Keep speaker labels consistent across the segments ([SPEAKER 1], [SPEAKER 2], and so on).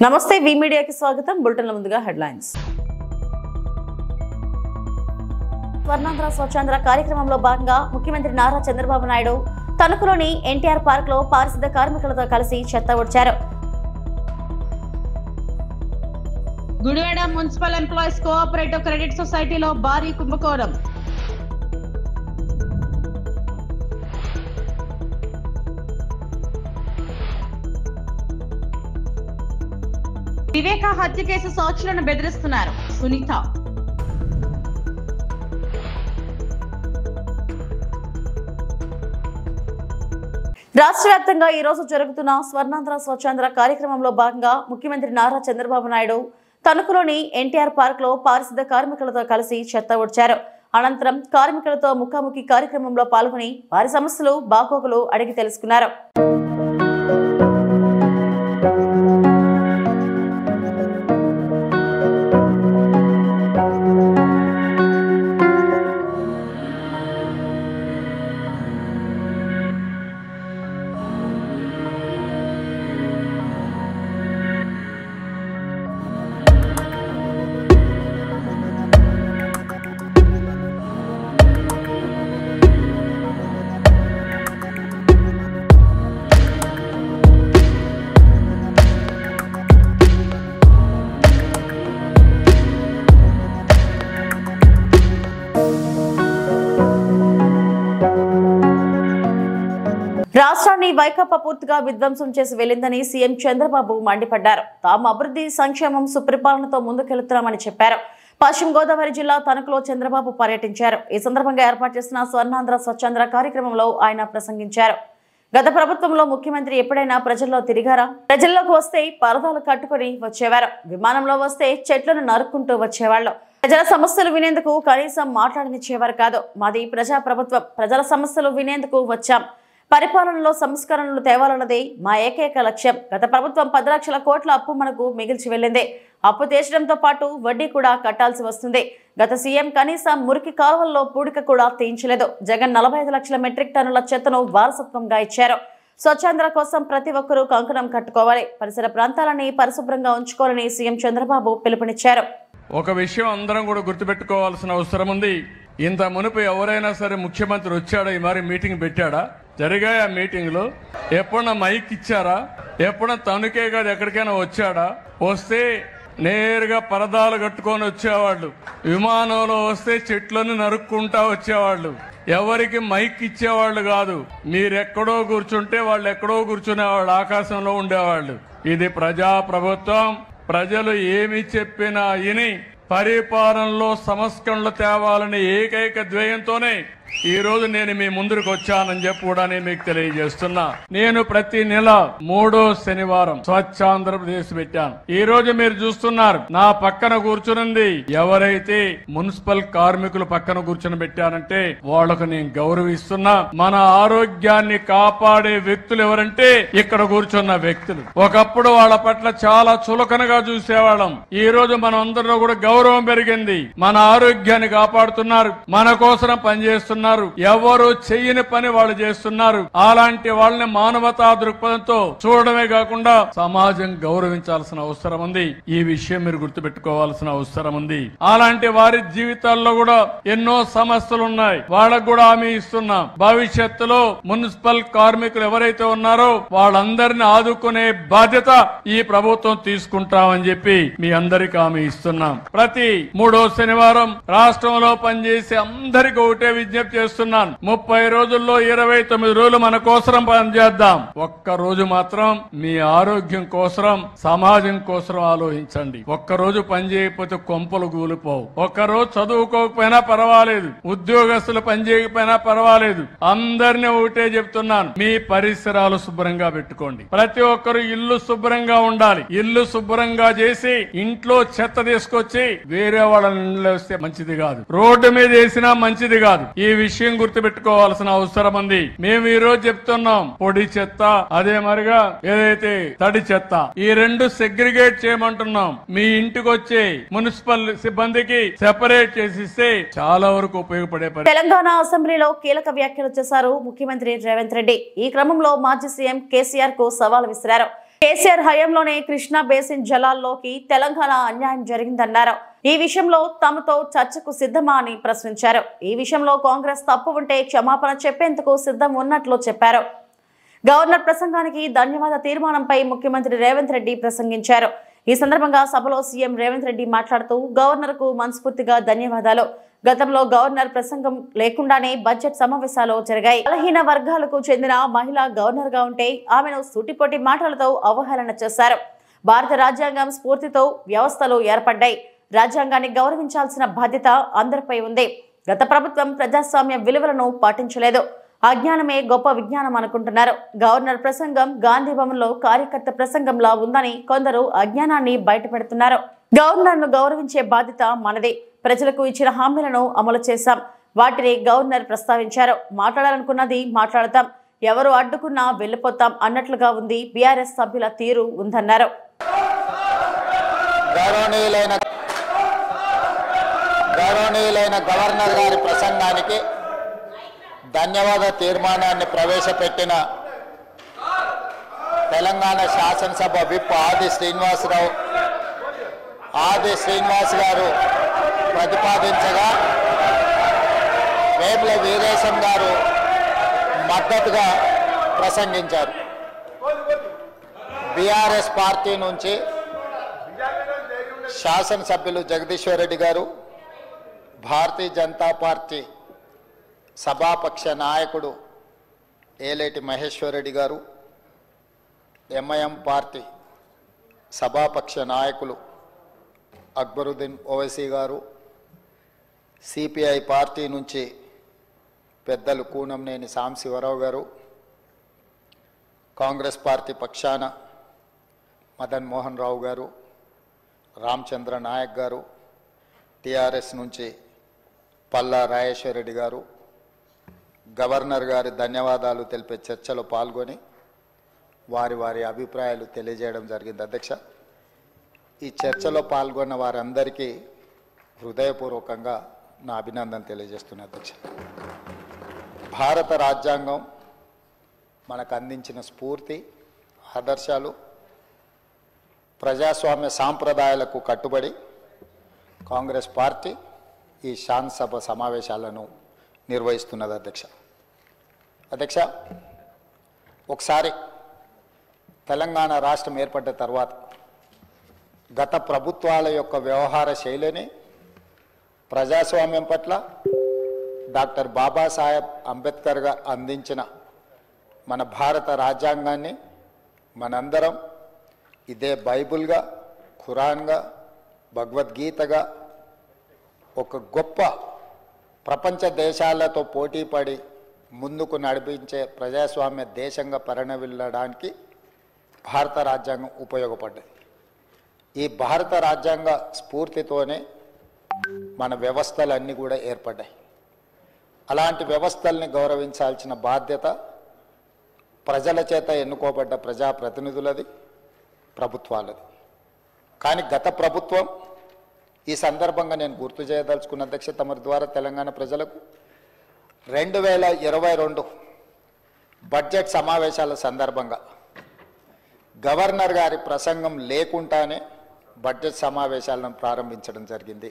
[SPEAKER 1] నమస్తే వి మీడియాకి స్వాగతం. బులెటిన్ల ముందుగా హెడ్లైన్స్. స్వర్ణాంధ్ర స్వచ్ఛాంధ్ర కార్యక్రమంలో భాగంగా ముఖ్యమంత్రి నారా చంద్రబాబు నాయుడు తణుకులోని ఎన్టీఆర్ పార్క్ లో పారిశుద్ధ కార్మికులతో కలిసి చెత్త ఊడ్చారు.
[SPEAKER 2] Gudivada municipal employees cooperative credit సొసైటీలో భారీ కుంభకోణం. వివేక హత్య కేసు సాక్షులను బెదిరిస్తున్నారు సునీత.
[SPEAKER 1] రాష్ట్ర వ్యాప్తంగా ఈ రోజు జరుగుతున్న స్వర్ణాంధ్ర స్వచ్ఛాంధ్ర కార్యక్రమంలో భాగంగా ముఖ్యమంత్రి నారా చంద్రబాబు నాయుడు తణుకులోని ఎన్టీఆర్ పార్క్ లో పారిశుద్ధ కార్మికులతో కలిసి చెత్త ఊడ్చారు. అనంతరం కార్మికులతో ముఖాముఖి కార్యక్రమంలో పాల్గొని వారి సమస్యలు బాగోగులు అడిగి తెలుసుకున్నారు. రాష్ట్రాన్ని వైకాపా పూర్తిగా విధ్వంసం చేసి వెళ్లిందని సీఎం చంద్రబాబు మండిపడ్డారు. తాము అభివృద్ధి, సంక్షేమం, సుపరిపాలనతో ముందుకెళ్తున్నామని చెప్పారు. పశ్చిమ గోదావరి జిల్లా తణుకులో చంద్రబాబు పర్యటించారు. ఈ సందర్భంగా ఏర్పాటు చేసిన స్వర్ణాంధ్ర స్వచ్ఛాంధ్ర కార్యక్రమంలో ఆయన ప్రసంగించారు. గత ప్రభుత్వంలో ముఖ్యమంత్రి ఎప్పుడైనా ప్రజల్లో తిరిగారా? ప్రజల్లోకి వస్తే పరదాలు కట్టుకుని వచ్చేవారు. విమానంలో వస్తే చెట్లను నరుక్కుంటూ వచ్చేవాళ్ళు. ప్రజల సమస్యలు వినేందుకు కనీసం మాట్లాడనిచ్చేవారు కాదు. మాది ప్రజా ప్రభుత్వం, ప్రజల సమస్యలు వినేందుకు వచ్చాం. పరిపాలనలో సంస్కరణలు తేవాలన్నదే మా ఏకైక లక్ష్యం. గత ప్రభుత్వం 10 లక్షల కోట్ల అప్పు మనకు మిగిల్చి వెళ్ళింది. అప్పు తీర్చడంతో పాటు వడ్డీ కూడా కట్టాల్సి వస్తుంది. గత సీఎం కనీసం మురికి కాలువల్లో పూడిక కూడా తీయించలేదు. జగన్ 45 లక్షల మెట్రిక్ టన్నుల చెత్తను వారసత్వంగా ఇచ్చారు. స్వచ్ఛాంధ్ర కోసం ప్రతి ఒక్కరూ కంకణం కట్టుకోవాలి, పరిసర ప్రాంతాలని పరిశుభ్రంగా ఉంచుకోవాలని సీఎం చంద్రబాబు పిలుపునిచ్చారు.
[SPEAKER 3] ఒక విషయం అందరం కూడా గుర్తుపెట్టుకోవాల్సిన అవసరం ఉంది. ఇంత మునుపు ఎవరైనా సరే ముఖ్యమంత్రి వచ్చాడా, ఈ మరి మీటింగ్ పెట్టాడా? జరిగాయి ఆ మీటింగ్లో? ఎప్పుడన్నా మైక్ ఇచ్చారా? ఎప్పుడన్నా తణుకే కాదు ఎక్కడికైనా వచ్చాడా? వస్తే నేరుగా పరదాలు కట్టుకొని వచ్చేవాళ్ళు. విమానంలో వస్తే చెట్లను నరుక్కుంటా వచ్చేవాళ్ళు. ఎవరికి మైక్ ఇచ్చేవాళ్ళు కాదు. మీరెక్కడో కూర్చుంటే వాళ్ళు ఎక్కడో కూర్చునేవాళ్ళు, ఆకాశంలో ఉండేవాళ్ళు. ఇది ప్రజా ప్రభుత్వం. ప్రజలు ఏమి చెప్పినా విని పరిపాలనలో సంస్కరణలు తేవాలని ఏకైక ధ్యేయంతోనే ఈ రోజు నేను మీ ముందుకు వచ్చానని చెప్పి కూడా నేను మీకు తెలియజేస్తున్నా. నేను ప్రతి నెల 3వ శనివారం స్వచ్ఛ ఆంధ్రప్రదేశ్ పెట్టాను. ఈ రోజు మీరు చూస్తున్నారు నా పక్కన కూర్చునింది ఎవరైతే మున్సిపల్ కార్మికులు పక్కన కూర్చుని పెట్టానంటే వాళ్లకు నేను గౌరవిస్తున్నా. మన ఆరోగ్యాన్ని కాపాడే వ్యక్తులు ఎవరంటే ఇక్కడ కూర్చున్న వ్యక్తులు. ఒకప్పుడు వాళ్ళ పట్ల చాలా చులకనగా చూసేవాళ్ళం. ఈ రోజు మన అందరిలో కూడా గౌరవం పెరిగింది. మన ఆరోగ్యాన్ని కాపాడుతున్నారు, మన కోసం పనిచేస్తున్నారు. ఎవరు చెయ్యని పని వాళ్ళు చేస్తున్నారు. అలాంటి వాళ్ళని మానవతా దృక్పథంతో చూడడమే కాకుండా సమాజం గౌరవించాల్సిన అవసరం ఉంది. ఈ విషయం మీరు గుర్తుపెట్టుకోవాల్సిన అవసరం ఉంది. అలాంటి వారి జీవితాల్లో కూడా ఎన్నో సమస్యలు ఉన్నాయి. వాళ్ళకు కూడా హామీ ఇస్తున్నాం. భవిష్యత్తులో మున్సిపల్ కార్మికులు ఎవరైతే ఉన్నారో వాళ్ళందరినీ ఆదుకునే బాధ్యత ఈ ప్రభుత్వం తీసుకుంటామని చెప్పి మీ అందరికీ హామీ ఇస్తున్నాం. ప్రతి 3వ శనివారం రాష్ట్రంలో పనిచేసే అందరికీ ఒకటే విజ్ఞప్తి చేస్తున్నాను. 30 రోజుల్లో 29 రోజులు మన కోసం పనిచేద్దాం. ఒక్క రోజు మాత్రం మీ ఆరోగ్యం కోసం, సమాజం కోసం ఆలోచించండి. ఒక్క రోజు పని చేయకపోతే కొంపలు కూలిపోవు. ఒక్క రోజు చదువుకోకపోయినా పర్వాలేదు, ఉద్యోగస్తులు పని చేయకపోయినా పర్వాలేదు. అందరినీ ఒకటే చెప్తున్నాను, మీ పరిసరాలు శుభ్రంగా పెట్టుకోండి. ప్రతి ఒక్కరు ఇల్లు శుభ్రంగా ఉండాలి. ఇల్లు శుభ్రంగా చేసి ఇంట్లో చెత్త తీసుకొచ్చి వేరే వాళ్ళ ఇంట్లో వస్తే మంచిది కాదు, రోడ్డు మీద వేసినా మంచిది కాదు. ఈ విషయం గుర్తుపెట్టుకోవాల్సిన అవసరం ఉంది. మేము ఈ రోజు చెప్తున్నాం, పొడి చెత్త అదే మరిగా ఏదైతే తడి చెత్త, ఈ రెండు సెగ్రిగేట్ చేయమంటున్నాం. మీ ఇంటికి వచ్చే మున్సిపల్ సిబ్బందికి సెపరేట్ చేసిస్తే చాలా వరకు ఉపయోగపడే.
[SPEAKER 1] తెలంగాణ అసెంబ్లీలో కీలక వ్యాఖ్యలు చేశారు ముఖ్యమంత్రి రేవంత్ రెడ్డి. ఈ క్రమంలో మాజీ సీఎం కేసీఆర్ కు సవాల్ విసిరారు. కేసీఆర్ హయాంలోనే కృష్ణా బేసిన్ జలాల్లోకి తెలంగాణ అన్యాయం జరిగిందన్నారు. ఈ విషయంలో తమతో చర్చకు సిద్ధమా అని ప్రశ్నించారు. ఈ విషయంలో కాంగ్రెస్ తప్పు ఉంటే క్షమాపణ చెప్పేందుకు సిద్ధం ఉన్నట్లు చెప్పారు. గవర్నర్ ప్రసంగానికి ధన్యవాద తీర్మానంపై ముఖ్యమంత్రి రేవంత్ రెడ్డి ప్రసంగించారు. ఈ సందర్భంగా సభలో సీఎం రేవంత్ రెడ్డి మాట్లాడుతూ గవర్నర్ కు మనస్ఫూర్తిగా ధన్యవాదాలు. గతంలో గవర్నర్ ప్రసంగం లేకుండానే బడ్జెట్ సమావేశాలు జరిగాయి. బలహీన వర్గాలకు చెందిన మహిళ గవర్నర్ గా ఉంటే ఆమెను సూటిపోటి మాటలతో అవహేళన చేశారు. భారత రాజ్యాంగం స్ఫూర్తితో వ్యవస్థలు ఏర్పడ్డాయి. రాజ్యాంగాన్ని గౌరవించాల్సిన బాధ్యత అందరిపై ఉంది. గత ప్రభుత్వం ప్రజాస్వామ్య విలువలను పాటించలేదు. అజ్ఞానమే గొప్ప విజ్ఞానం అనుకుంటున్నారు. గవర్నర్ ప్రసంగం గాంధీ భవన్ లో కార్యకర్త ప్రసంగంలా ఉందని కొందరు అజ్ఞానాన్ని బయటపెడుతున్నారు. గవర్నర్ ను గౌరవించే బాధ్యత మనది. ప్రజలకు ఇచ్చిన హామీలను అమలు చేశాం. వాటిని గవర్నర్ ప్రస్తావించారు. మాట్లాడాలనుకున్నది మాట్లాడతాం, ఎవరు అడ్డుకున్నా వెళ్లిపోతాం అన్నట్లుగా ఉంది బీఆర్ఎస్ సభ్యుల తీరు ఉందన్నారు.
[SPEAKER 4] గౌరవనీయులైన గవర్నర్ గారి ప్రసంగానికి ధన్యవాద తీర్మానాన్ని ప్రవేశపెట్టిన తెలంగాణ శాసనసభ విప్ ఆది శ్రీనివాస్ గారు ప్రతిపాదించగా వేముల వీరేశం గారు మద్దతుగా ప్రసంగించారు. బీఆర్ఎస్ పార్టీ నుంచి శాసనసభ్యులు జగదీశ్వర్ రెడ్డి గారు, భారతీయ జనతా పార్టీ సభాపక్ష నాయకుడు ఏలేటి మహేశ్వర్ రెడ్డి గారు, ఎంఐఎం పార్టీ సభాపక్ష నాయకులు అక్బరుద్దీన్ ఓవైసీ గారు, సిపిఐ పార్టీ నుంచి పెద్దలు కూనంనేని సాంశివరావు గారు, కాంగ్రెస్ పార్టీ పక్షాన మదన్ మోహన్ రావు గారు, రామచంద్ర నాయక్ గారు, టిఆర్ఎస్ నుంచి పల్లా రాజేశ్వర్ రెడ్డి గారు గవర్నర్ గారి ధన్యవాదాలు తెలిపే చర్చలో పాల్గొని వారి అభిప్రాయాలు తెలియజేయడం జరిగింది. అధ్యక్ష, ఈ చర్చలో పాల్గొన్న వారందరికీ హృదయపూర్వకంగా నా అభినందన తెలియజేస్తున్నా. అధ్యక్ష, భారత రాజ్యాంగం మనకు అందించిన స్ఫూర్తి, ఆదర్శాలు, ప్రజాస్వామ్య సాంప్రదాయాలకు కట్టుబడి కాంగ్రెస్ పార్టీ ఈ శాసనసభ సమావేశాలను నిర్వహిస్తున్నది. అధ్యక్ష, ఒకసారి తెలంగాణ రాష్ట్రం ఏర్పడ్డ తర్వాత గత ప్రభుత్వాల యొక్క వ్యవహార శైలిని ప్రజాస్వామ్యం పట్ల డాక్టర్ బాబాసాహెబ్ అంబేద్కర్ గారు అందించిన మన భారత రాజ్యాంగాన్ని మనందరం ఇదే బైబుల్గా, ఖురాన్గా, భగవద్గీతగా ఒక గొప్ప ప్రపంచ దేశాలతో పోటీపడి ముందుకు నడిపించే ప్రజాస్వామ్య దేశంగా పరిణమిల్లడానికి భారత రాజ్యాంగం ఉపయోగపడ్డది. ఈ భారత రాజ్యాంగ స్ఫూర్తితోనే మన వ్యవస్థలన్నీ కూడా ఏర్పడ్డాయి. అలాంటి వ్యవస్థల్ని గౌరవించాల్సిన బాధ్యత ప్రజల చేత ఎన్నుకోబడ్డ ప్రజాప్రతినిధులది, ప్రభుత్వాలది. కానీ గత ప్రభుత్వం, ఈ సందర్భంగా నేను గుర్తు చేయదలుచుకున్న అధ్యక్ష తమరి ద్వారా తెలంగాణ ప్రజలకు 2022 బడ్జెట్ సమావేశాల సందర్భంగా గవర్నర్ గారి ప్రసంగం లేకుండానే బడ్జెట్ సమావేశాలను ప్రారంభించడం జరిగింది.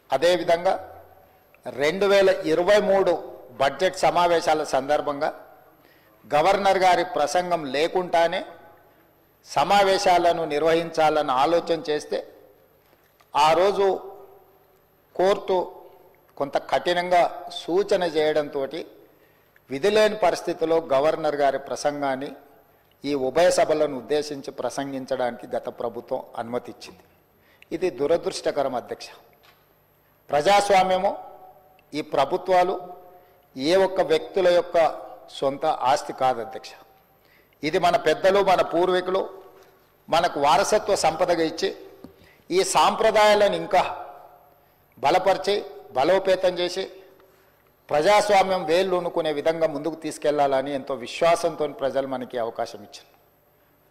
[SPEAKER 4] అదేవిధంగా 2023 బడ్జెట్ సమావేశాల సందర్భంగా గవర్నర్ గారి ప్రసంగం లేకుండానే సమావేశాలను నిర్వహించాలని ఆలోచన చేస్తే ఆ రోజు కోర్టు కొంత కఠినంగా సూచన చేయడంతో విధిలేని పరిస్థితిలో గవర్నర్ గారి ప్రసంగాన్ని ఈ ఉభయ సభలను ఉద్దేశించి ప్రసంగించడానికి గత ప్రభుత్వం అనుమతి ఇచ్చింది. ఇది దురదృష్టకరం అధ్యక్ష. ప్రజాస్వామ్యము, ఈ ప్రభుత్వాలు ఏ ఒక్క వ్యక్తుల యొక్క సొంత ఆస్తి కాదు అధ్యక్ష. ఇది మన పెద్దలు, మన పూర్వీకులు మనకు వారసత్వ సంపదగా ఇచ్చి ఈ సాంప్రదాయాలను ఇంకా బలపరిచి బలోపేతం చేసి ప్రజాస్వామ్యం వేళ్ళునుకునే విధంగా ముందుకు తీసుకెళ్లాలని ఎంతో విశ్వాసంతో ప్రజలు మనకి అవకాశం ఇచ్చారు.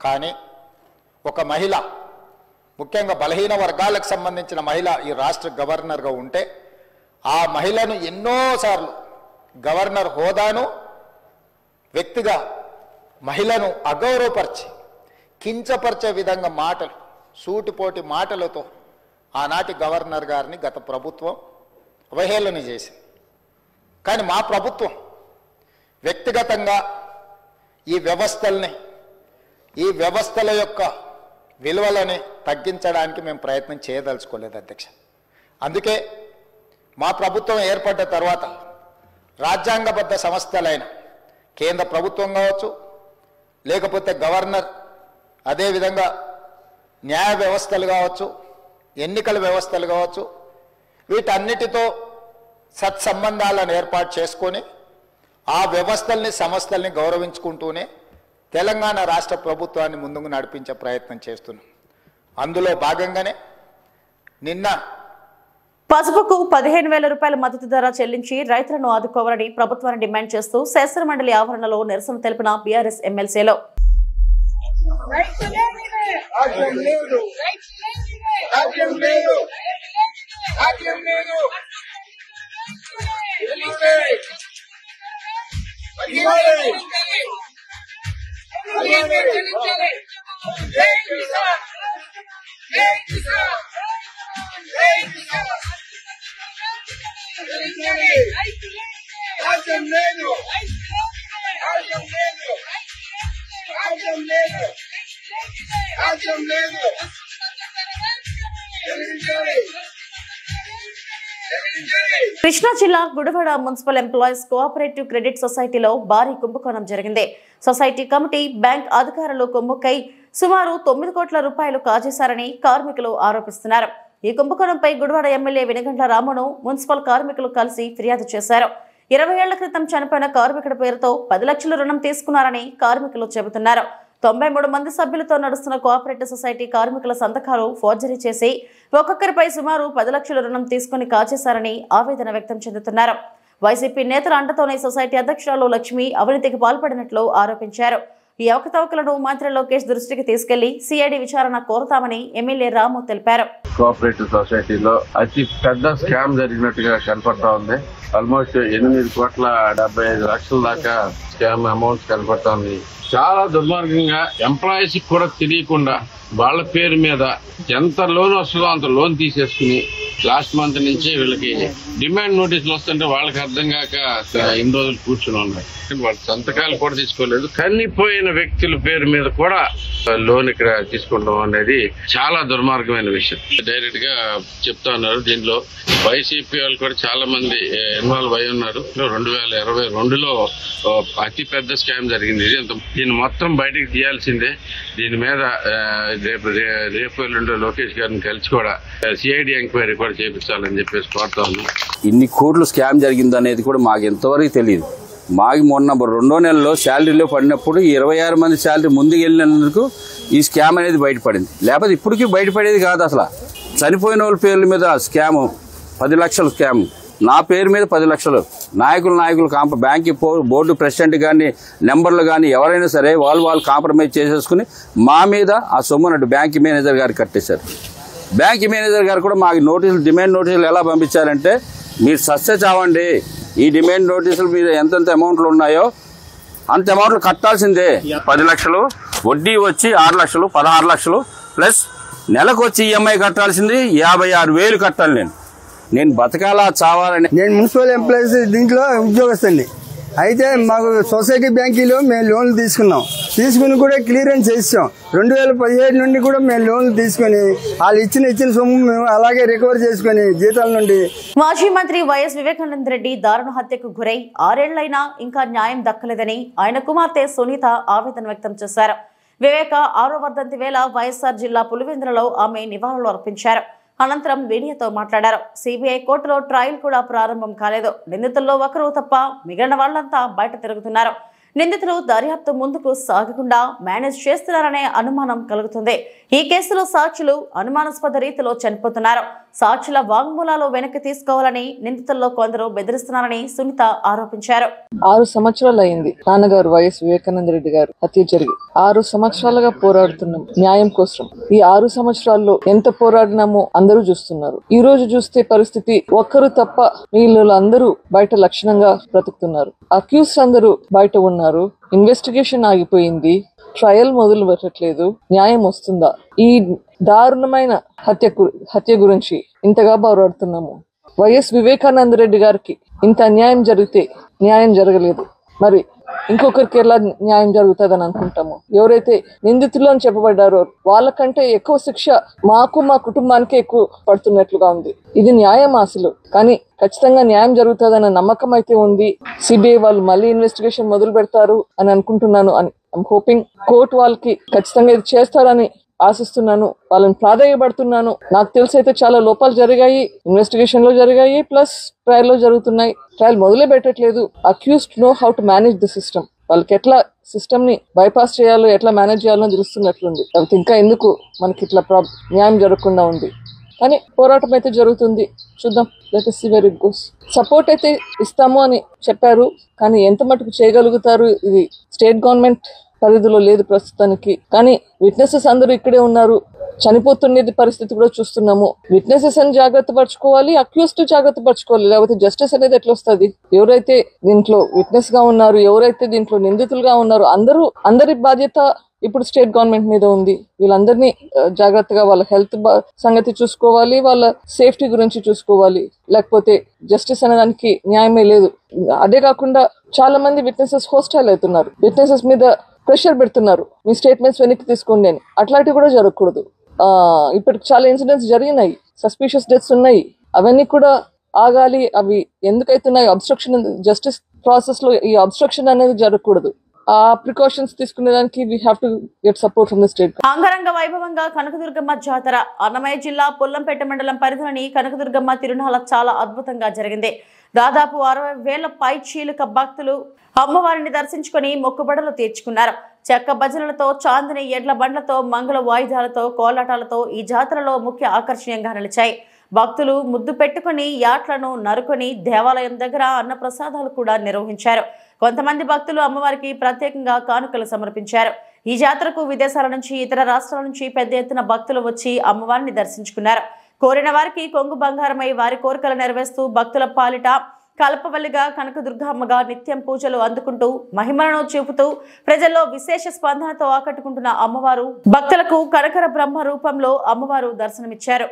[SPEAKER 4] కానీ ఒక మహిళ, ముఖ్యంగా బలహీన వర్గాలకు సంబంధించిన మహిళ ఈ రాష్ట్ర గవర్నర్గా ఉంటే ఆ మహిళను ఎన్నోసార్లు గవర్నర్ హోదాను వ్యక్తిగా మహిళను అగౌరవపరిచి కించపరిచే విధంగా మాటలు, సూటిపోటి మాటలతో ఆనాటి గవర్నర్ గారిని గత ప్రభుత్వం అవహేళన చేసింది. కానీ మా ప్రభుత్వం వ్యక్తిగతంగా ఈ వ్యవస్థల యొక్క విలువలని తగ్గించడానికి మేము ప్రయత్నం చేయదలుచుకోలేదు అధ్యక్ష. అందుకే మా ప్రభుత్వం ఏర్పడ్డ తర్వాత రాజ్యాంగబద్ధ సంస్థలైన కేంద్ర ప్రభుత్వం కావచ్చు, లేకపోతే గవర్నర్, అదేవిధంగా న్యాయ వ్యవస్థలు కావచ్చు, ఎన్నికల వ్యవస్థలు కావచ్చు, వీటన్నిటితో సత్సంబంధాలను ఏర్పాటు చేసుకొని ఆ వ్యవస్థల్ని, సంస్థల్ని గౌరవించుకుంటూనే తెలంగాణ రాష్ట్ర ప్రభుత్వాన్ని ముందుకు నడిపించే ప్రయత్నం చేస్తున్నాం. అందులో భాగంగానే నిన్న
[SPEAKER 1] పసుపుకు 15,000 రూపాయల మద్దతు ధర చెల్లించి రైతులను ఆదుకోవాలని ప్రభుత్వాన్ని డిమాండ్ చేస్తూ శాసనమండలి ఆవరణలో నిరసన తెలిపిన బీఆర్ఎస్ ఎమ్మెల్సీలో కృష్ణా జిల్లా Gudivada municipal employees cooperative credit సొసైటీలో భారీ కుంభకోణం జరిగింది. సొసైటీ కమిటీ, బ్యాంక్ అధికారులు కుమ్ముక్కై సుమారు 9 కోట్ల రూపాయలు కాజేశారని కార్మికులు ఆరోపిస్తున్నారు. ఈ కుంభకోణంపై గుడివాడ ఎమ్మెల్యే వెనుగండ్ల రామును మున్సిపల్ కార్మికులు కలిసి ఫిర్యాదు చేశారు. 20 ఏళ్ల క్రితం చనిపోయిన కార్మికుడి పేరుతో 10 లక్షల రుణం తీసుకున్నారని కార్మికులు చెబుతున్నారు. 93 మంది సభ్యులతో నడుస్తున్న కోఆపరేటివ్ సొసైటీ కార్మికుల సంతకాలు ఫోర్జరీ చేసి ఒక్కొక్కరిపై సుమారు 10 లక్షల రుణం తీసుకుని కాచేశారని ఆవేదన వ్యక్తం చెందుతున్నారు. వైసీపీ నేతల అండతోనే సొసైటీ అధ్యక్షురాలు లక్ష్మి అవినీతికి పాల్పడినట్లు ఆరోపించారు. ఈ అవకతవకలను మంత్రి లోకేష్ దృష్టికి తీసుకెళ్లి సిఐడి విచారణ కోరుతామని ఎమ్మెల్యే రాము తెలిపారు.
[SPEAKER 5] కోఆపరేటివ్ సొసైటీలో అతి పెద్ద స్కామ్ జరిగినట్టుగా కనపడతా ఉంది. ఆల్మోస్ట్ 8,75,00,000 దాకా స్కామ్ అమౌంట్ కనపడతా ఉంది. చాలా దుర్మార్గంగా ఎంప్లాయీస్ కూడా తెలియకుండా వాళ్ళ పేరు మీద ఎంత లోన్ వస్తుందో అంత లోన్ తీసేసుకుని లాస్ట్ మంత్ నుంచి వీళ్ళకి డిమాండ్ నోటీసులు వస్తుంటే వాళ్ళకి అర్థం కాక ఇన్ని రోజులు కూర్చుని ఉన్నాయి. వాళ్ళ సంతకాలు కూడా తీసుకోలేదు. కన్నిపోయిన వ్యక్తుల పేరు మీద కూడా లోన్ ఇక్కడ తీసుకుంటాం అనేది చాలా దుర్మార్గమైన విషయం. డైరెక్ట్ గా చెప్తా ఉన్నారు. దీనిలో వైసీపీ వాళ్ళు కూడా చాలా మంది ఇన్వాల్వ్ అయి ఉన్నారు. 2022లో అతి పెద్ద స్కామ్ జరిగింది. దీన్ని మొత్తం బయటకు తీయాల్సిందే. దీని మీద రేపు ఎల్లుండి లోకేష్ గారిని కలిసి కూడా సిఐడి ఎంక్వైరీ కూడా చేయించాలని చెప్పేసి కోరుతా ఉన్నాం.
[SPEAKER 6] ఇన్ని కోట్లు స్కామ్ జరిగింది అనేది కూడా మాకు ఎంతవరకు తెలియదు. మాకు మొన్న 2వ నెలలో శాలరీలో పడినప్పుడు 26 మంది శాలరీ ముందుకు వెళ్ళినందుకు ఈ స్కామ్ అనేది బయటపడింది. లేకపోతే ఇప్పటికీ బయటపడేది కాదు. అసలు చనిపోయిన వాళ్ళ పేర్ల మీద స్కాము 10 లక్షల స్కామ్, నా పేరు మీద 10 లక్షలు, నాయకులు బ్యాంక్ బోర్డు ప్రెసిడెంట్ కానీ నెంబర్లు కానీ ఎవరైనా సరే వాళ్ళు కాంప్రమైజ్ చేసేసుకుని మా మీద ఆ సొమ్మునట్టు బ్యాంక్ మేనేజర్ గారు కట్టేశారు. బ్యాంక్ మేనేజర్ గారు కూడా మాకు డిమాండ్ నోటీసులు ఎలా పంపించారంటే, మీరు సస్సె చావండి, ఈ డిమాండ్ నోటీసులు మీరు ఎంతెంత అమౌంట్లు ఉన్నాయో అంత అమౌంట్లు కట్టాల్సిందే. 10 లక్షలు, వడ్డీ వచ్చి 6 లక్షలు, 16 లక్షలు ప్లస్ నెలకు వచ్చి ఈఎంఐ కట్టాల్సింది 56,000 కట్టాలి. నేను బతకాలా చావాలని.
[SPEAKER 7] నేను మున్సిపల్ ఎంప్లాయీస్ దీంట్లో ఉద్యోగస్తుని. అయితే మాకు సొసైటీ బ్యాంకీలో మేము లోన్లు తీసుకుని కూడా క్లియరెన్స్ చేసాం. 2017 నుండి కూడా మేము లోన్లు తీసుకుని వాళ్ళు ఇచ్చిన సొమ్ము మేము అలాగే రికవర్ చేసుకుని జీతాల నుండి.
[SPEAKER 1] మాజీ మంత్రి వైఎస్ వివేకానంద రెడ్డి దారుణ హత్యకు గురై 6 ఏళ్లైనా ఇంకా న్యాయం దక్కలేదని ఆయన కుమార్తె సునీత ఆవేదన వ్యక్తం చేశారు. వివేక 6వ వర్ధంతి వేళ వైఎస్ఆర్ జిల్లా పులివెందులలో ఆమె నివాళులు అర్పించారు. అనంతరం మీడియాతో మాట్లాడారు. సిబిఐ కోర్టులో ట్రయల్ కూడా ప్రారంభం కాలేదు. నిందితుల్లో ఒకరు తప్ప మిగిలిన వాళ్లంతా బయట తిరుగుతున్నారు. నిందితులు దర్యాప్తు ముందుకు సాగకుండా మేనేజ్ చేస్తున్నారనే అనుమానం కలుగుతుంది. ఈ కేసులో సాక్షులు అనుమానాస్పద రీతిలో చనిపోతున్నారు. సాక్షుల వాంగ్మూలాలు వెనక్కి తీసుకోవాలని నిందితుల్లో కొందరు బెదిరిస్తున్నారని సునీత ఆరోపించారు.
[SPEAKER 8] 6 సంవత్సరాలు అయింది నాన్నగారు వైఎస్ వివేకానంద రెడ్డి గారు హత్య జరిగి. 6 సంవత్సరాలుగా పోరాడుతున్నాం న్యాయం కోసం. ఈ 6 సంవత్సరాల్లో ఎంత పోరాడినామో అందరూ చూస్తున్నారు. ఈ రోజు చూస్తే పరిస్థితి ఒక్కరు తప్ప వీళ్ళందరూ బయట లక్షణంగా బ్రతుకుతున్నారు. అక్యూస్ అందరూ బయట ఉన్నారు. ఇన్వెస్టిగేషన్ ఆగిపోయింది. ట్రయల్ మొదలు పెట్టట్లేదు. న్యాయం వస్తుందా? ఈ దారుణమైన హత్య గురించి ఇంతగా పోరాడుతున్నాము. వైఎస్ వివేకానంద రెడ్డి గారికి ఇంత అన్యాయం జరిగితే న్యాయం జరగలేదు, మరి ఇంకొకరికి ఎలా న్యాయం జరుగుతుందని అనుకుంటాము. ఎవరైతే నిందితులు అని చెప్పబడ్డారో వాళ్ళకంటే ఎక్కువ శిక్ష మాకు మా కుటుంబానికి ఎక్కువ పడుతున్నట్లుగా ఉంది. ఇది న్యాయం అసలు, కానీ ఖచ్చితంగా న్యాయం జరుగుతుందన్న నమ్మకం అయితే ఉంది. సిబిఐ వాళ్ళు మళ్ళీ ఇన్వెస్టిగేషన్ మొదలు పెడతారు అని అనుకుంటున్నాను. ఐఎమ్ హోపింగ్ కోర్టు వాళ్ళకి ఖచ్చితంగా ఇది చేస్తారని ఆశిస్తున్నాను, వాళ్ళని ప్రాధాన్యపడుతున్నాను. నాకు తెలిసి అయితే చాలా లోపాలు జరిగాయి, ఇన్వెస్టిగేషన్ లో జరిగాయి, ప్లస్ ట్రయల్ లో జరుగుతున్నాయి. ట్రయల్ మొదలే పెట్టట్లేదు. Accused know how to manage the system. వాళ్ళకి ఎట్లా సిస్టమ్ ని బైపాస్ చేయాలో, ఎట్లా మేనేజ్ చేయాలో తెలుస్తున్నట్లుంది. కాబట్టి ఇంకా ఎందుకు మనకి ఇట్లా న్యాయం జరగకుండా ఉంది. కానీ పోరాటం అయితే జరుగుతుంది, చూద్దాం. Let us see where it goes. Support అయితే ఇస్తాము అని చెప్పారు, కానీ ఎంత మటుకు చేయగలుగుతారు ఇది స్టేట్ గవర్నమెంట్ పరిధిలో లేదు ప్రస్తుతానికి. కానీ విట్నెసెస్ అందరూ ఇక్కడే ఉన్నారు, చనిపోతున్నది పరిస్థితి కూడా చూస్తున్నాము. విట్నెసెస్ అని జాగ్రత్త పరచుకోవాలి, అక్యూజ్డ్ జాగ్రత్త పరచుకోవాలి, లేకపోతే జస్టిస్ అనేది ఎట్లా వస్తుంది? ఎవరైతే దీంట్లో విట్నెస్ గా ఉన్నారు, ఎవరైతే దీంట్లో నిందితులుగా ఉన్నారు, అందరి బాధ్యత ఇప్పుడు స్టేట్ గవర్నమెంట్ మీద ఉంది. వీళ్ళందరినీ జాగ్రత్తగా వాళ్ళ హెల్త్ సంగతి చూసుకోవాలి, వాళ్ళ సేఫ్టీ గురించి చూసుకోవాలి, లేకపోతే జస్టిస్ అనేదానికి న్యాయమే లేదు. అదే కాకుండా చాలా మంది విట్నెసెస్ హోస్టైల్ అవుతున్నారు, విట్నెసెస్ మీద ప్రెషర్ పెడుతున్నారు, మీ స్టేట్మెంట్స్ వెనక్కి తీసుకోండి అని. అట్లాంటివి కూడా జరగకూడదు. ఇప్పటికి చాలా ఇన్సిడెంట్స్ జరిగినాయి, సస్పిషియస్ డెత్స్ ఉన్నాయి, అవన్నీ కూడా ఆగాలి. అవి ఎందుకైతున్నాయి? అబ్స్ట్రక్షన్, జస్టిస్ ప్రాసెస్ లో ఈ అబ్స్ట్రక్షన్ అనేది జరగకూడదు. ఆ ప్రికాషన్స్ తీసుకునేదానికి we have to get support from the state.
[SPEAKER 1] అంగరంగ వైభవంగా కనకదుర్గమ్మ జాతర అన్నమయ్య జిల్లా పొల్లంపేట మండలం పరిధిలోని కనకదుర్గమ్మ తిరునాళ చాలా అద్భుతంగా జరిగింది. దాదాపు 60,000 పై చీలిక భక్తులు అమ్మవారిని దర్శించుకుని మొక్కుబడులు తీర్చుకున్నారు. చెక్క భజనలతో, చాందిని ఎడ్ల బండ్లతో, మంగళ వాయిద్యాలతో, కోలాటాలతో ఈ జాతరలో ముఖ్య ఆకర్షణీయంగా నిలిచాయి. భక్తులు ముద్దు పెట్టుకుని యాట్లను నరుకొని దేవాలయం దగ్గర అన్నప్రసాదాలు కూడా నిర్వహించారు. కొంతమంది భక్తులు అమ్మవారికి ప్రత్యేకంగా కానుకలు సమర్పించారు. ఈ జాతరకు విదేశాల నుంచి, ఇతర రాష్ట్రాల నుంచి పెద్ద ఎత్తున భక్తులు వచ్చి అమ్మవారిని దర్శించుకున్నారు. కోరిన వారికి కొంగు బంగారమై వారి కోరికలు నెరవేరుస్తూ భక్తుల పాలిట కల్పవల్లిగా కనకదుర్గమ్మగా నిత్యం పూజలు అందుకుంటూ మహిమలను చూపుతూ ప్రజల్లో విశేష స్పందనతో ఆకట్టుకుంటున్న అమ్మవారు భక్తులకు కనకర బ్రహ్మ రూపంలో అమ్మవారు దర్శనమిచ్చారు.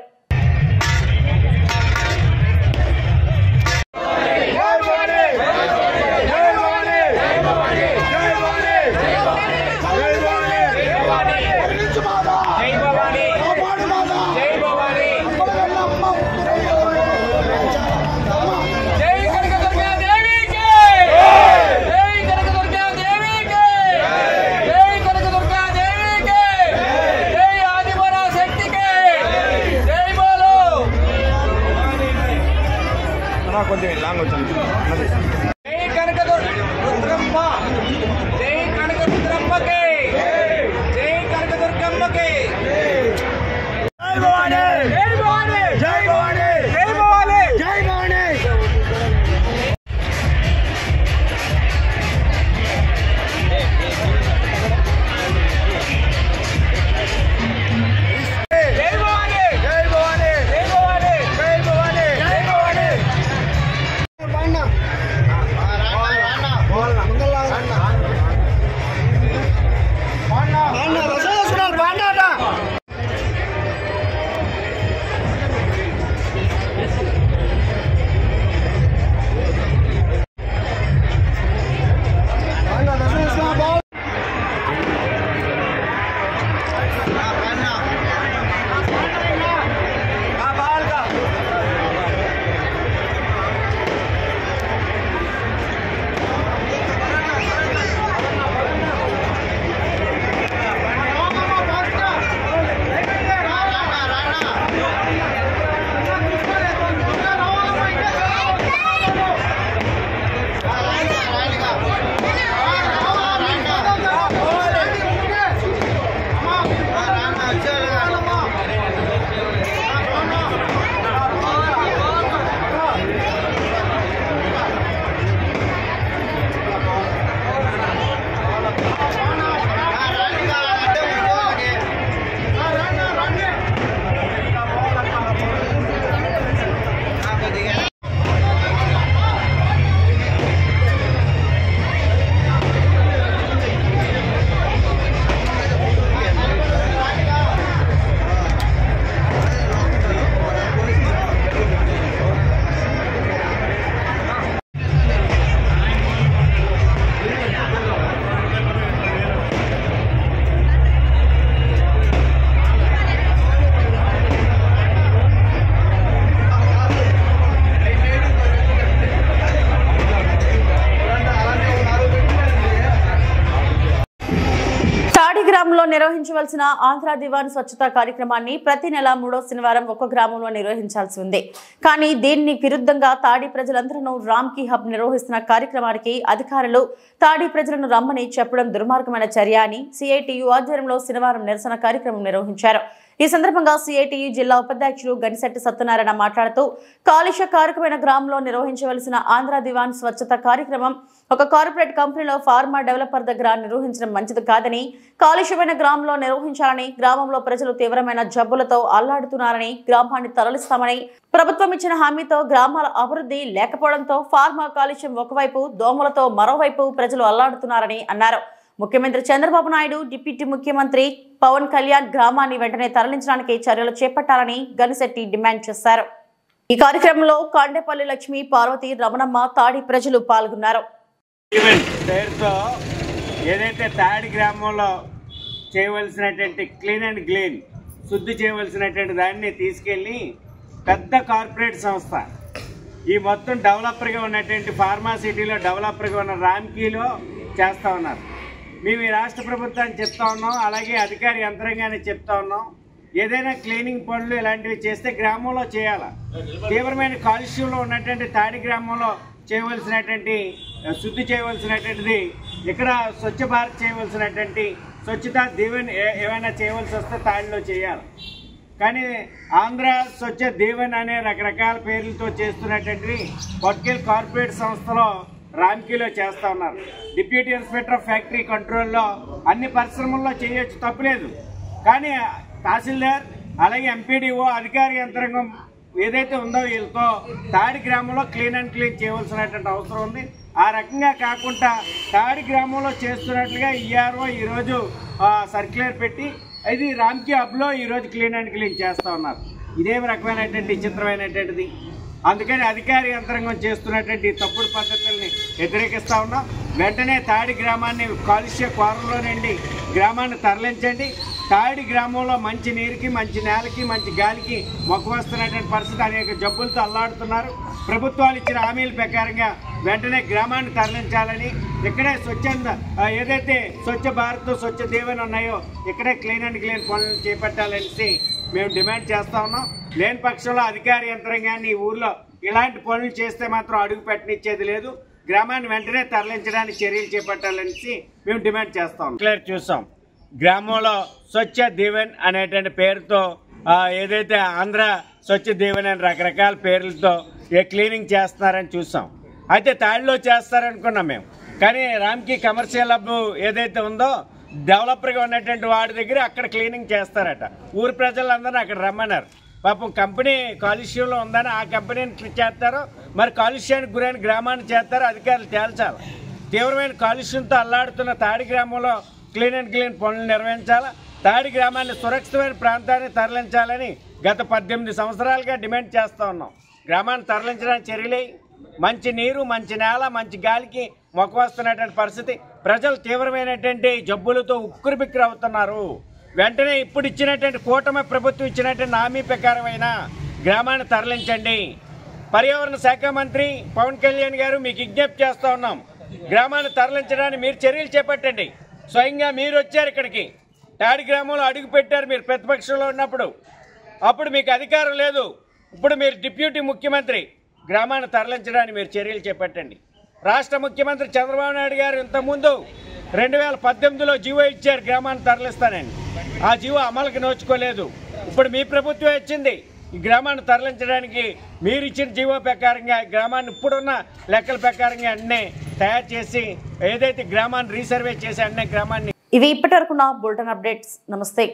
[SPEAKER 1] గ్రామంలో నిర్వహించవలసిన ఆంధ్ర దివాన్ స్వచ్ఛత కార్యక్రమాన్ని ప్రతి నెల 3వ శనివారం ఒక గ్రామంలో నిర్వహించాల్సి ఉంది. కానీ దీనికి విరుద్ధంగా తాడి ప్రజలందరూ రామ్కీ హబ్ నిర్వహిస్తున్న కార్యక్రమానికి అధికారులు తాడి ప్రజలను రమ్మని చెప్పడం దుర్మార్గమైన చర్య అని సిఐటియు ఆధ్వర్యంలో శనివారం నిరసన కార్యక్రమం నిర్వహించారు. ఈ సందర్భంగా సిఐటియు జిల్లా ఉపాధ్యక్షులు గనిశెట్టి సత్యనారాయణ మాట్లాడుతూ కాలుష్య కారకమైన గ్రామంలో నిర్వహించవలసిన ఆంధ్ర దివాన్ స్వచ్ఛత కార్యక్రమం ఒక కార్పొరేట్ కంపెనీలో ఫార్మా డెవలపర్ దగ్గర నిర్వహించడం మంచిది కాదని, కాలుష్యమైన గ్రామంలో నిర్వహించాలని, గ్రామంలో ప్రజలు తీవ్రమైన జబ్బులతో అల్లాడుతున్నారని, గ్రామాన్ని తరలిస్తామని ప్రభుత్వం ఇచ్చిన హామీతో గ్రామాల అభివృద్ధి లేకపోవడంతో ఫార్మా కాలుష్యం ఒకవైపు, దోమలతో మరోవైపు ప్రజలు అల్లాడుతున్నారని అన్నారు. ముఖ్యమంత్రి చంద్రబాబు నాయుడు, డిప్యూటీ ముఖ్యమంత్రి పవన్ కళ్యాణ్ గ్రామాన్ని వెంటనే తరలించడానికి చర్యలు చేపట్టాలని గనిశెట్టి డిమాండ్ చేశారు. ఈ కార్యక్రమంలో కాండేపల్లి లక్ష్మి, పార్వతి, రమణమ్మ, తాడి ప్రజలు పాల్గొన్నారు.
[SPEAKER 9] ఏదైతే తాడి గ్రామంలో చేయవలసినటువంటి క్లీన్ అండ్ క్లీన్ శుద్ధి చేయవలసినటువంటి దాన్ని తీసుకెళ్లి పెద్ద కార్పొరేట్ సంస్థ ఈ మొత్తం డెవలపర్గా ఉన్నటువంటి ఫార్మాసిటీలో డెవలపర్గా ఉన్న రామ్కీలో చేస్తూ ఉన్నారు. మేము ఈ రాష్ట్ర ప్రభుత్వాన్ని చెప్తా ఉన్నాం, అలాగే అధికారి యంత్రాంగాన్ని చెప్తా ఉన్నాం. ఏదైనా క్లీనింగ్ పనులు ఇలాంటివి చేస్తే గ్రామంలో చేయాలి. తీవ్రమైన కాలుష్యంలో ఉన్నటువంటి తాడి గ్రామంలో చేయవలసినటువంటి శుద్ధి చేయవలసినటువంటిది ఇక్కడ స్వచ్ఛ భారత్ చేయవలసినటువంటి స్వచ్ఛతా దీవెన్ ఏమైనా చేయవలసి వస్తే తాడిలో చేయాలి. కానీ ఆంధ్ర స్వచ్ఛ దీవెన్ అనే రకరకాల పేర్లతో చేస్తున్నటువంటివి పర్టికులర్ కార్పొరేట్ సంస్థలో రామ్కీలో చేస్తూ ఉన్నారు. డిప్యూటీ ఇన్స్పెక్టర్ ఆఫ్ ఫ్యాక్టరీ కంట్రోల్లో అన్ని పరిశ్రమల్లో చేయొచ్చు, తప్పులేదు. కానీ తహసీల్దార్ అలాగే ఎంపీడీఓ అధికారి యంత్రాంగం ఏదైతే ఉందో వీళ్ళతో తాడి గ్రామంలో క్లీన్ అండ్ క్లీన్ చేయవలసినటువంటి అవసరం ఉంది. ఆ రకంగా కాకుండా తాడి గ్రామంలో చేస్తున్నట్లుగా ఈఆర్ఓ ఈరోజు సర్క్యులర్ పెట్టి ఇది రామ్కీ హబ్లో ఈరోజు క్లీన్ అండ్ క్లీన్ చేస్తూ ఉన్నారు. ఇదేమి రకమైనటువంటి చిత్రమైనటువంటిది. అందుకని అధికారి యంత్రాంగం చేస్తున్నటువంటి తప్పుడు పద్ధతుల్ని వ్యతిరేకిస్తూ ఉన్నాం. వెంటనే తాడి గ్రామాన్ని కాలుష్య కోరంలో నుండి గ్రామాన్ని తరలించండి. తాడి గ్రామంలో మంచి నీరుకి, మంచి నేలకి, మంచి గాలికి మొక్కువస్తున్నటువంటి పరిస్థితి, అనేక జబ్బులతో అల్లాడుతున్నారు. ప్రభుత్వాలు ఇచ్చిన హామీల ప్రకారంగా వెంటనే గ్రామాన్ని తరలించాలని, ఇక్కడే ఏదైతే స్వచ్ఛ భారత్, స్వచ్ఛ దీవెన్ ఉన్నాయో ఇక్కడే క్లీన్ అండ్ క్లీన్ పనులను చేపట్టాలనేసి మేము డిమాండ్ చేస్తా ఉన్నాం. లేని పక్షంలో అధికార యంత్రాంగాన్ని ఈ ఊర్లో ఇలాంటి పనులు చేస్తే మాత్రం అడుగు పెట్టనిచ్చేది లేదు. గ్రామాన్ని వెంటనే తరలించడానికి చర్యలు చేపట్టాలనేసి మేము డిమాండ్ చేస్తాం. క్లియర్ చూసాం, గ్రామంలో స్వచ్ఛ దీవెన్ అనేటువంటి పేరుతో ఏదైతే ఆంధ్ర స్వచ్ఛ దీవెన్ అని రకరకాల పేర్లతో క్లీనింగ్ చేస్తున్నారని చూసాం. అయితే తాడిలో చేస్తారనుకున్నాం మేము. కానీ రామ్కీ కమర్షియల్ హబ్ ఏదైతే ఉందో డెవలపర్గా ఉన్నటువంటి వాడి దగ్గర అక్కడ క్లీనింగ్ చేస్తారట. ఊరు ప్రజలందరినీ అక్కడ రమ్మన్నారు. పాపం కంపెనీ కాలుష్యంలో ఉందని ఆ కంపెనీని చేస్తారో, మరి కాలుష్యానికి గురైన గ్రామాన్ని చేస్తారో అధికారులు తేల్చాలి. తీవ్రమైన కాలుష్యంతో అల్లాడుతున్న తాడి గ్రామంలో క్లీన్ అండ్ క్లీన్ పనులు నిర్వహించాలా. తాడి గ్రామాన్ని సురక్షితమైన ప్రాంతాన్ని తరలించాలని గత 18 సంవత్సరాలుగా డిమాండ్ చేస్తూ ఉన్నాం. గ్రామాన్ని తరలించడానికి చర్యలే. మంచి నీరు, మంచి నేల, మంచి గాలికి మొక్కువస్తున్నటువంటి పరిస్థితి. ప్రజలు తీవ్రమైనటువంటి జబ్బులతో ఉక్కిరిబిక్కిరి అవుతున్నారు. వెంటనే ఇప్పుడు ఇచ్చినటువంటి కూటమి ప్రభుత్వం ఇచ్చినటువంటి హామీ ప్రకారమైన గ్రామాన్ని తరలించండి. పర్యావరణ శాఖ మంత్రి పవన్ కళ్యాణ్ గారు మీకు విజ్ఞప్తి చేస్తూ ఉన్నాం, గ్రామాన్ని తరలించడానికి మీరు చర్యలు చేపట్టండి. స్వయంగా మీరు వచ్చారు ఇక్కడికి, తాడి గ్రామంలో అడుగు పెట్టారు మీరు ప్రతిపక్షంలో ఉన్నప్పుడు. అప్పుడు మీకు అధికారం లేదు. ఇప్పుడు మీరు డిప్యూటీ ముఖ్యమంత్రి, గ్రామాన్ని తరలించడానికి మీరు చర్యలు చేపట్టండి. రాష్ట్ర ముఖ్యమంత్రి చంద్రబాబు నాయుడు గారు ఇంతకుముందు 2018లో జీవో ఇచ్చారు గ్రామాన్ని తరలిస్తానని. ఆ జీవో అమలుకి నోచుకోలేదు. ఇప్పుడు మీ ప్రభుత్వం వచ్చింది, ఈ గ్రామాన్ని తరలించడానికి మీరు ఇచ్చిన జీవో ప్రకారంగా గ్రామాన్ని ఇప్పుడున్న లెక్కల ప్రకారంగా అన్నీ తయారు చేసి ఏదైతే గ్రామాన్ని రీసర్వే చేసి అన్నీ గ్రామాన్ని.
[SPEAKER 1] ఇవి ఇప్పటివరకున్న బులెటిన్ అప్డేట్స్. నమస్తే.